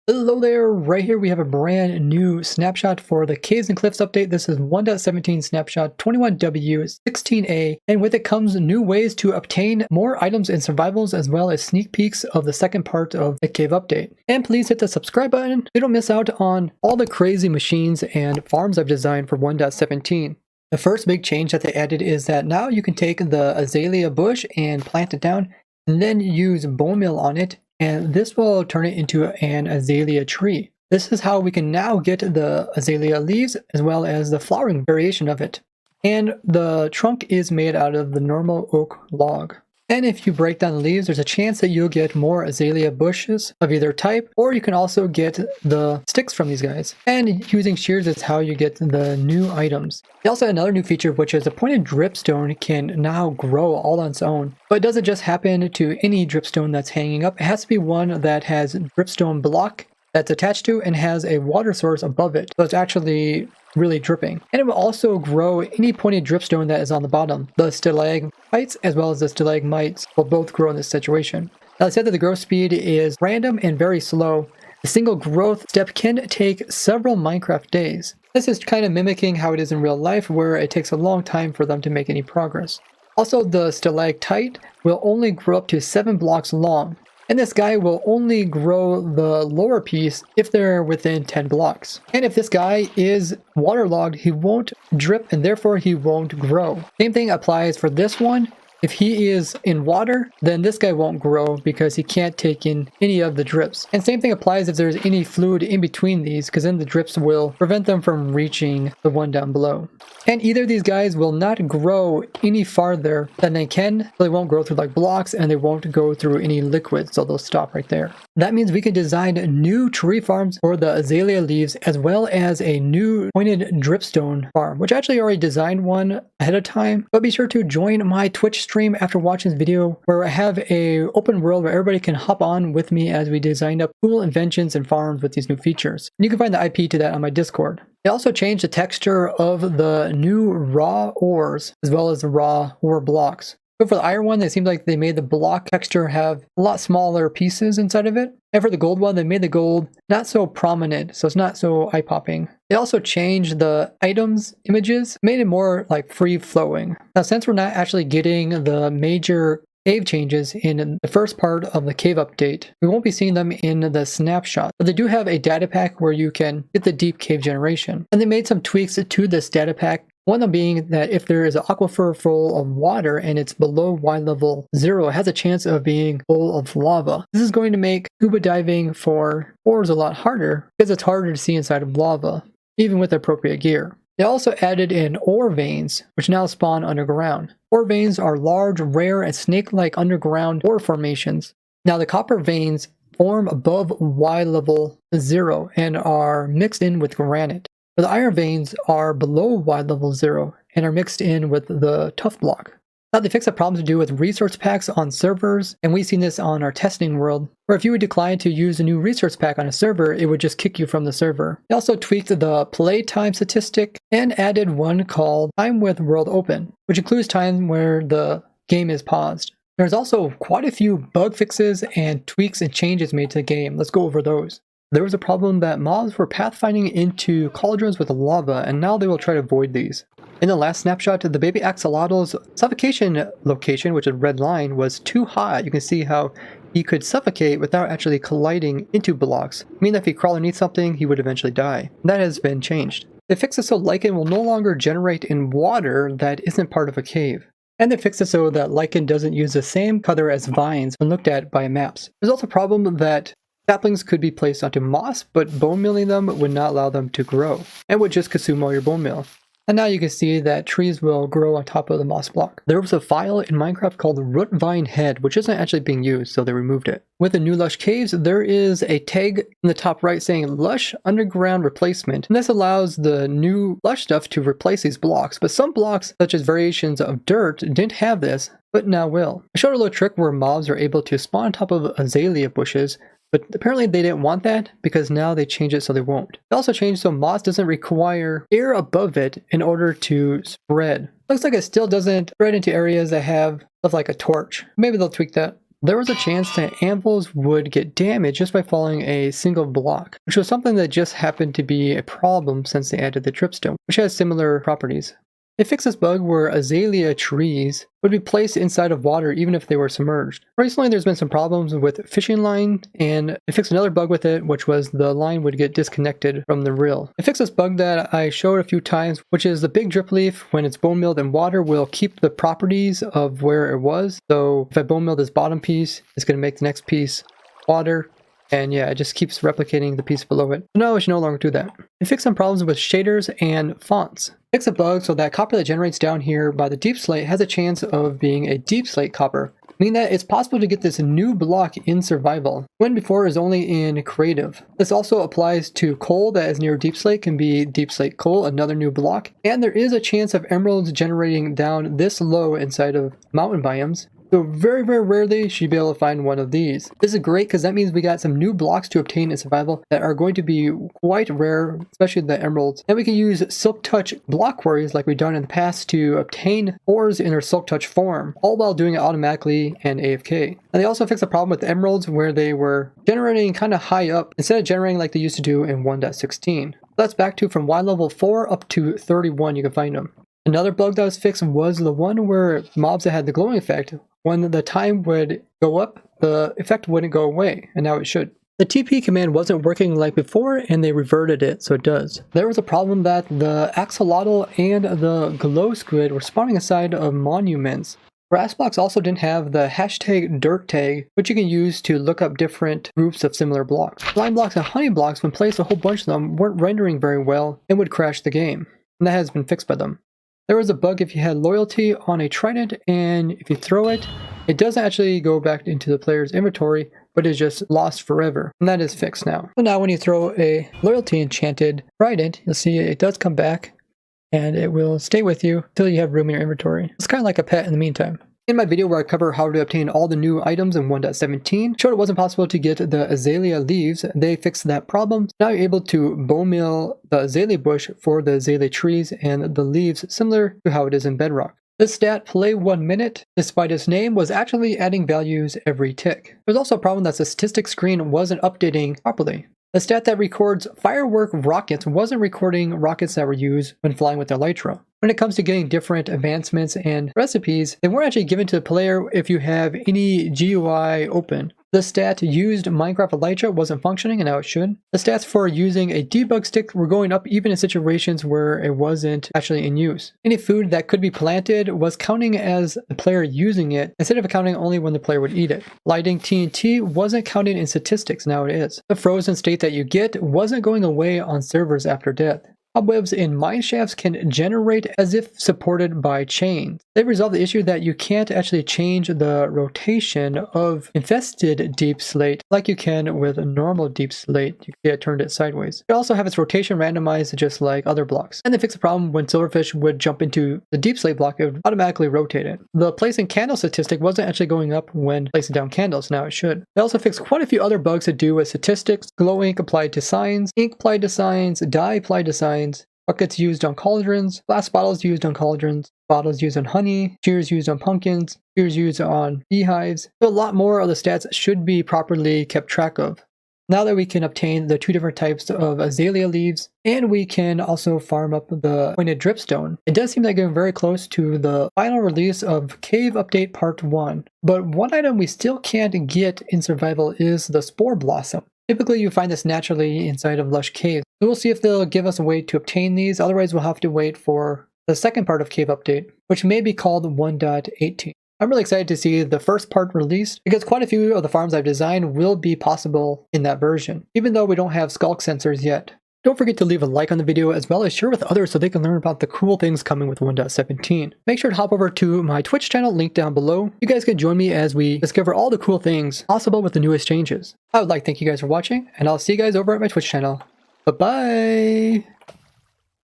Hello there, right here we have a brand new snapshot for the Caves and Cliffs update. This is 1.17 snapshot 21W16A, and with it comes new ways to obtain more items and survivals as well as sneak peeks of the second part of the cave update. And please hit the subscribe button so you don't miss out on all the crazy machines and farms I've designed for 1.17. The first big change that they added is that now you can take the azalea bush and plant it down and then use bone meal on it, and this will turn it into an azalea tree. This is how we can now get the azalea leaves as well as the flowering variation of it. And the trunk is made out of the normal oak log. And if you break down the leaves, there's a chance that you'll get more azalea bushes of either type, or you can also get the sticks from these guys. And using shears is how you get the new items. They also have another new feature, which is a pointed dripstone can now grow all on its own. But it doesn't just happen to any dripstone that's hanging up. It has to be one that has dripstone block that's attached to and has a water source above it. So it's actually really dripping. And it will also grow any pointed dripstone that is on the bottom. The stalagmites as well as the stalagmites will both grow in this situation. Now, I said that the growth speed is random and very slow. A single growth step can take several Minecraft days. This is kind of mimicking how it is in real life, where it takes a long time for them to make any progress. Also, the stalactite will only grow up to 7 blocks long. And this guy will only grow the lower piece if they're within 10 blocks. And if this guy is waterlogged, he won't drip and therefore he won't grow. Same thing applies for this one. If he is in water, then this guy won't grow because he can't take in any of the drips. And same thing applies if there's any fluid in between these, because then the drips will prevent them from reaching the one down below. And either of these guys will not grow any farther than they can. So they won't grow through like blocks, and they won't go through any liquid, so they'll stop right there. That means we can design new tree farms for the azalea leaves, as well as a new pointed dripstone farm, which I actually already designed one ahead of time. But be sure to join my Twitch stream after watching this video, where I have a open world where everybody can hop on with me as we design up cool inventions and farms with these new features. And you can find the IP to that on my Discord. They also changed the texture of the new raw ores as well as the raw ore blocks. So for the iron one, it seems like they made the block texture have a lot smaller pieces inside of it. And for the gold one, they made the gold not so prominent, so it's not so eye-popping. They also changed the items images, made it more like free-flowing. Now, since we're not actually getting the major cave changes in the first part of the cave update, we won't be seeing them in the snapshot, but they do have a data pack where you can get the deep cave generation. And they made some tweaks to this data pack. One of them being that if there is an aquifer full of water and it's below Y level 0, it has a chance of being full of lava. This is going to make scuba diving for ores a lot harder because it's harder to see inside of lava, even with appropriate gear. They also added in ore veins, which now spawn underground. Ore veins are large, rare, and snake-like underground ore formations. Now, the copper veins form above Y level 0 and are mixed in with granite. But the iron veins are below Y level 0 and are mixed in with the tuff block. Now, they fixed a problem to do with resource packs on servers, and we've seen this on our testing world, where if you would decline to use a new resource pack on a server, it would just kick you from the server. They also tweaked the playtime statistic and added one called Time with World Open, which includes time where the game is paused. There's also quite a few bug fixes and tweaks and changes made to the game. Let's go over those. There was a problem that mobs were pathfinding into cauldrons with lava, and now they will try to avoid these. In the last snapshot, the baby axolotl's suffocation location, which is a red line, was too hot. You can see how he could suffocate without actually colliding into blocks. Meaning that if he crawled underneath something, he would eventually die. That has been changed. They fixed it so lichen will no longer generate in water that isn't part of a cave. And they fixed it so that lichen doesn't use the same color as vines when looked at by maps. There's also a problem that saplings could be placed onto moss, but bone milling them would not allow them to grow, and would just consume all your bone meal. And now you can see that trees will grow on top of the moss block. There was a file in Minecraft called root vine head, which isn't actually being used, so they removed it. With the new lush caves, there is a tag in the top right saying lush underground replacement, and this allows the new lush stuff to replace these blocks. But some blocks, such as variations of dirt, didn't have this, but now will. I showed a little trick where mobs are able to spawn on top of azalea bushes, but apparently they didn't want that because now they changed it so they won't. They also changed so moss doesn't require air above it in order to spread. Looks like it still doesn't spread into areas that have stuff like a torch. Maybe they'll tweak that. there was a chance that anvils would get damaged just by falling a single block, which was something that just happened to be a problem since they added the dripstone, which has similar properties. They fixed this bug where azalea trees would be placed inside of water even if they were submerged. Recently there's been some problems with fishing line, and they fixed another bug with it, which was the line would get disconnected from the reel. They fixed this bug that I showed a few times, which is the big drip leaf, when it's bone milled in water, will keep the properties of where it was. So if I bone mill this bottom piece, it's going to make the next piece water. And yeah, it just keeps replicating the piece below it. So now I should no longer do that. They fixed some problems with shaders and fonts. Fix a bug so that copper that generates down here by the deep slate has a chance of being a deep slate copper, meaning that it's possible to get this new block in survival, when before it was only in creative. This also applies to coal that is near deep slate, can be deep slate coal, another new block, and there is a chance of emeralds generating down this low inside of mountain biomes. So very, very rarely should you be able to find one of these. This is great because that means we got some new blocks to obtain in survival that are going to be quite rare, especially the emeralds. And we can use Silk Touch block quarries like we've done in the past to obtain ores in their Silk Touch form, all while doing it automatically and AFK. And they also fixed the problem with emeralds where they were generating kind of high up instead of generating like they used to do in 1.16. That's back to from Y level 4 up to 31 you can find them. Another bug that was fixed was the one where mobs that had the glowing effect, when the time would go up, the effect wouldn't go away, and now it should. The TP command wasn't working like before, and they reverted it, so it does. There was a problem that the axolotl and the glow squid were spawning inside of monuments. Grass blocks also didn't have the hashtag dirt tag, which you can use to look up different groups of similar blocks. Slime blocks and honey blocks, when placed a whole bunch of them, weren't rendering very well and would crash the game, and that has been fixed by them. There was a bug if you had loyalty on a trident, and if you throw it, it doesn't actually go back into the player's inventory, but is just lost forever. And that is fixed now. So now when you throw a loyalty enchanted trident, you'll see it does come back, and it will stay with you until you have room in your inventory. It's kind of like a pet in the meantime. In my video where I cover how to obtain all the new items in 1.17, showed it wasn't possible to get the azalea leaves. They fixed that problem. Now you're able to bone mill the azalea bush for the azalea trees and the leaves, similar to how it is in Bedrock. This stat, play 1 minute, despite its name, was actually adding values every tick. There's also a problem that the statistics screen wasn't updating properly. The stat that records firework rockets wasn't recording rockets that were used when flying with Elytra. When it comes to getting different advancements and recipes, they weren't actually given to the player if you have any GUI open. The stat used Minecraft Elytra wasn't functioning, and now it should. The stats for using a debug stick were going up even in situations where it wasn't actually in use. Any food that could be planted was counting as the player using it, instead of counting only when the player would eat it. Lighting TNT wasn't counted in statistics, now it is. The frozen state that you get wasn't going away on servers after death. Cobwebs in mine shafts can generate as if supported by chains. They resolved the issue that you can't actually change the rotation of infested deep slate like you can with a normal deep slate. You can see I turned it sideways. It also have its rotation randomized just like other blocks. And they fixed the problem when silverfish would jump into the deep slate block, it would automatically rotate it. The placing candle statistic wasn't actually going up when placing down candles, now it should. They also fixed quite a few other bugs to do with statistics, glow ink applied to signs, ink applied to signs, dye applied to signs, buckets used on cauldrons, glass bottles used on cauldrons, bottles used on honey, shears used on pumpkins, shears used on beehives. So a lot more of the stats should be properly kept track of. Now that we can obtain the 2 different types of azalea leaves, and we can also farm up the pointed dripstone, it does seem like getting very close to the final release of Cave Update Part 1. But one item we still can't get in survival is the Spore Blossom. Typically you find this naturally inside of lush caves. So we'll see if they'll give us a way to obtain these, otherwise we'll have to wait for the second part of Cave Update, which may be called 1.18. I'm really excited to see the first part released, because quite a few of the farms I've designed will be possible in that version, even though we don't have skulk sensors yet. Don't forget to leave a like on the video as well as share with others so they can learn about the cool things coming with 1.17. Make sure to hop over to my Twitch channel, linked down below. You guys can join me as we discover all the cool things possible with the newest changes. I would like to thank you guys for watching, and I'll see you guys over at my Twitch channel. Bye-bye!